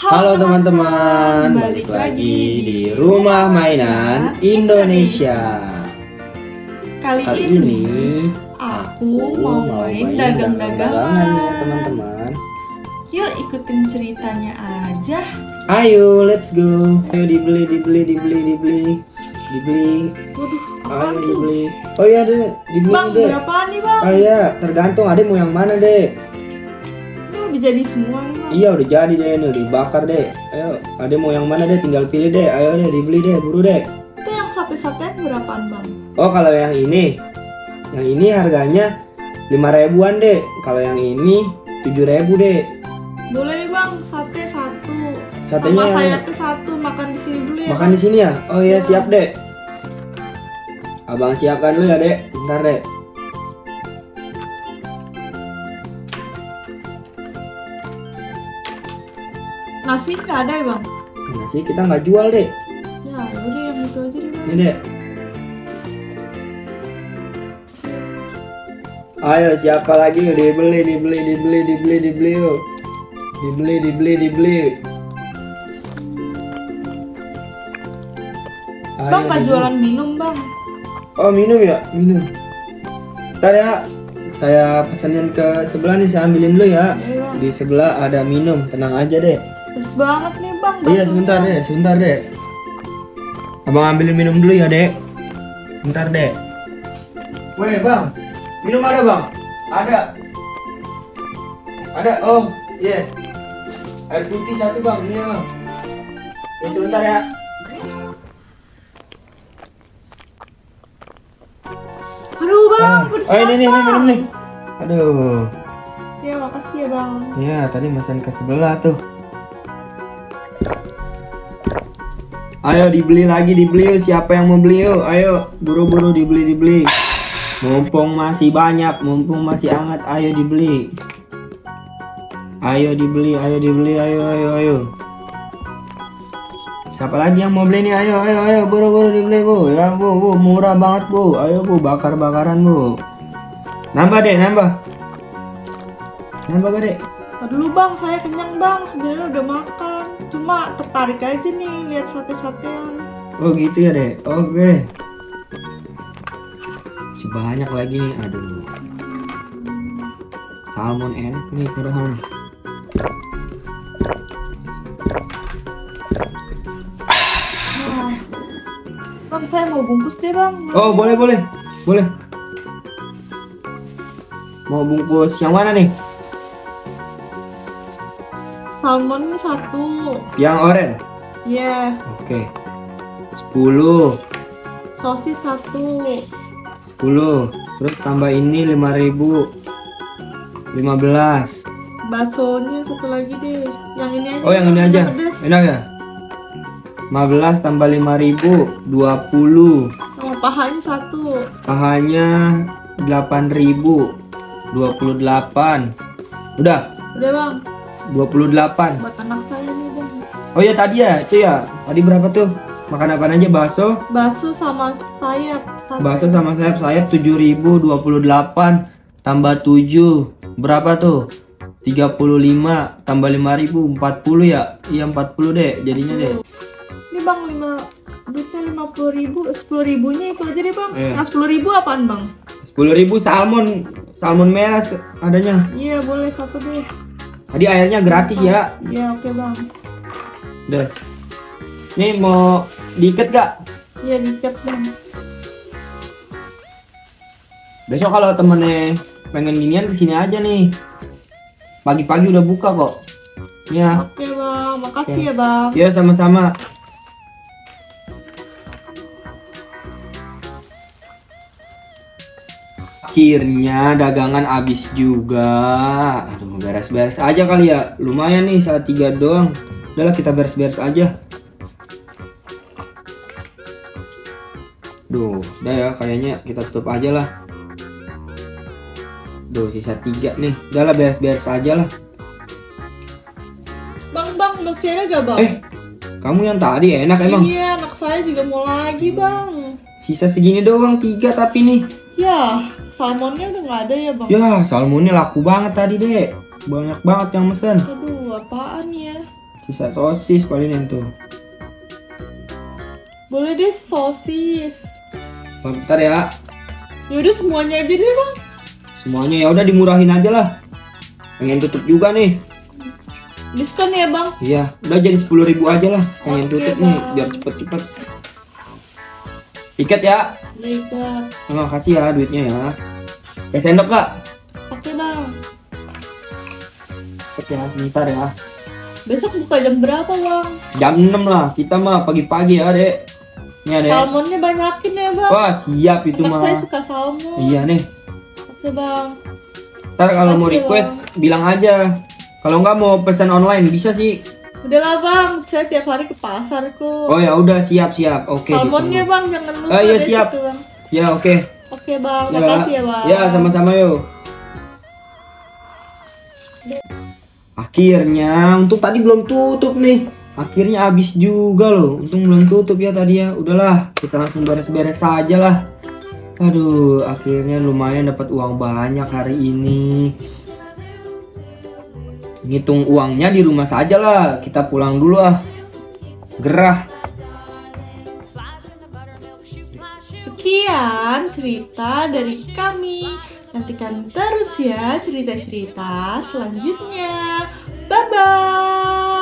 Halo teman-teman, balik lagi di Rumah Mainan Indonesia. Kali ini aku mau main dagang-dagangan ya teman-teman. Yuk ikutin ceritanya aja. Ayo, let's go. Ayo dibeli. Waduh, Ayo apaan tuh? dibeli. Oh iya deh, dibeli Bang, deh. berapaan nih bang? Oh iya, tergantung adek mau yang mana deh. Ini udah jadi semua nih bang. Iya udah jadi deh, ini udah dibakar deh. Ayo, adek mau yang mana deh, tinggal pilih deh. Ayo deh, dibeli deh, buru deh. Itu yang sate-satean berapaan bang? Oh kalau yang ini harganya 5.000-an deh. Kalau yang ini 7.000 deh. Boleh nih bang, sate satu. Satenya Sama sayapnya satu, makan di sini dulu ya. makan di sini ya. Oh iya siap deh. Abang siapkan dulu ya dek. Bentar dek. Nasi nggak ada ya bang? Nasi kita nggak jual deh. Ya udah yang itu aja deh bang. Ini dek. Ayo siapa lagi yuk dibeli yuk. Dibeli. Ayo, Bang nggak dibeli. jualan minum bang? Oh minum ya, minum. Ntar ya, saya pesenin ke sebelah nih, saya ambilin dulu ya. Iya bang. Di sebelah ada minum, tenang aja deh. Terus banget nih bang. Iya baksonya. sebentar deh. Abang ambilin minum dulu ya dek. Bentar deh. Woi bang, minum ada bang? Ada. Oh iya. Air putih satu bang, ini ya bang. Ya sebentar ya. Aduh bang, pedes Oh ini banget, bang. minum nih. Aduh. Ya makasih ya bang. Ya tadi pesan ke sebelah tuh. Ayo dibeli yuk. Siapa yang mau beli yuk? Ayo buru-buru dibeli. Mumpung masih banyak, mumpung masih hangat, ayo dibeli. Ayo. Siapa lagi yang mau beli nih? Ayo buru-buru dibeli bu. Ya bu, murah banget bu. Ayo bu, bakar-bakaran bu. Nambah gak dek? Aduh bang, saya kenyang bang. Sebenarnya udah makan. Cuma tertarik aja nih lihat sate-satean. Oh gitu ya dek. Oke. Si banyak lagi nih. Aduh. Salmon enak nih kurang. Nah, bang saya mau bungkus deh bang. Oh boleh. Mau bungkus yang mana nih? Salmon ini satu. Yang oranye. Ya, Oke. 10. sosis satu. 10. Terus tambah ini 5.000. 15. Baksonya satu lagi deh. Yang ini aja. Oh yang ini aja. Pedes. Enak ya? 15 tambah 5.000 20. Sama pahanya satu. Pahanya 8.000 28. Udah Udah bang. 28. Buat anak saya nih bang. Oh ya tadi ya itu ya. Tadi berapa tuh? Makan apa aja? Bakso sama sayap satu. Bakso sama sayap 7.000 28 tambah 7 berapa tuh? 35 tambah 5.000 40 ya? Iya 40 deh jadinya deh. Ini bang, duitnya 50.000, 10.000-nya itu aja deh bang. Iya. Nah 10.000 apaan bang? 10.000 salmon merah adanya. Iya boleh satu deh. Tadi airnya gratis ya. Iya oke bang. Udah. Nih mau diikat gak? Iya diikat bang. Besok kalau temennya pengen ginian kesini aja nih. Pagi-pagi udah buka kok. Ya. Oke bang, makasih Oke. ya bang. Ya sama-sama. Akhirnya dagangan habis juga. Aduh beres-beres aja kali ya. Lumayan nih saat 3 doang. Udahlah kita beres-beres aja. Duh, udah ya kayaknya kita tutup aja lah. Duh sisa 3 nih. Udahlah beres-beres aja lah. Bang masih ada gak bang? Kamu yang tadi enak emang. Iya anak saya juga mau lagi bang. Sisa segini doang 3 tapi nih. Ya salmonnya udah nggak ada ya bang? Ya salmonnya laku banget tadi dek. Banyak banget yang mesen. Aduh apaan ya? Sisa sosis palingan tuh. Boleh deh sosis. Bentar ya. Yaudah semuanya aja deh bang. Semuanya ya udah dimurahin aja lah. Pengen tutup juga nih. Diskon ya bang. Iya, udah jadi 10.000 aja lah. Pengen Oke, tutup nih Bang. biar cepet-cepet. Tiket ya. Baiklah. Terima kasih ya duitnya ya. Sendok kak. Oke bang. Tiket ya, sebentar ya. Besok buka jam berapa bang? Jam 6 lah. Kita mah pagi-pagi ya dek. Nih adek. Salmonnya banyakin ya bang. Wah siap itu Anak mah. saya suka salmon. Iya nih. Oke bang. Ntar kalau mau Makasih, request bilang aja. Kalau nggak mau pesan online bisa sih. Udahlah bang, saya tiap hari ke pasar kok. Oh ya udah siap. Oke. Salmonnya gitu. bang, jangan lupa Iya, deh siap. situ, bang. Ya oke. Oke bang, Ya. makasih ya bang. Ya sama-sama yuk. Akhirnya, untung tadi belum tutup nih. Akhirnya habis juga loh. Untung belum tutup ya tadi ya. Udahlah, kita langsung beres-beres saja lah. Aduh, akhirnya lumayan dapat uang banyak hari ini. Ngitung uangnya di rumah saja lah. Kita pulang dulu ah. Gerah. Sekian cerita dari kami. Nantikan terus ya cerita-cerita selanjutnya. Bye-bye.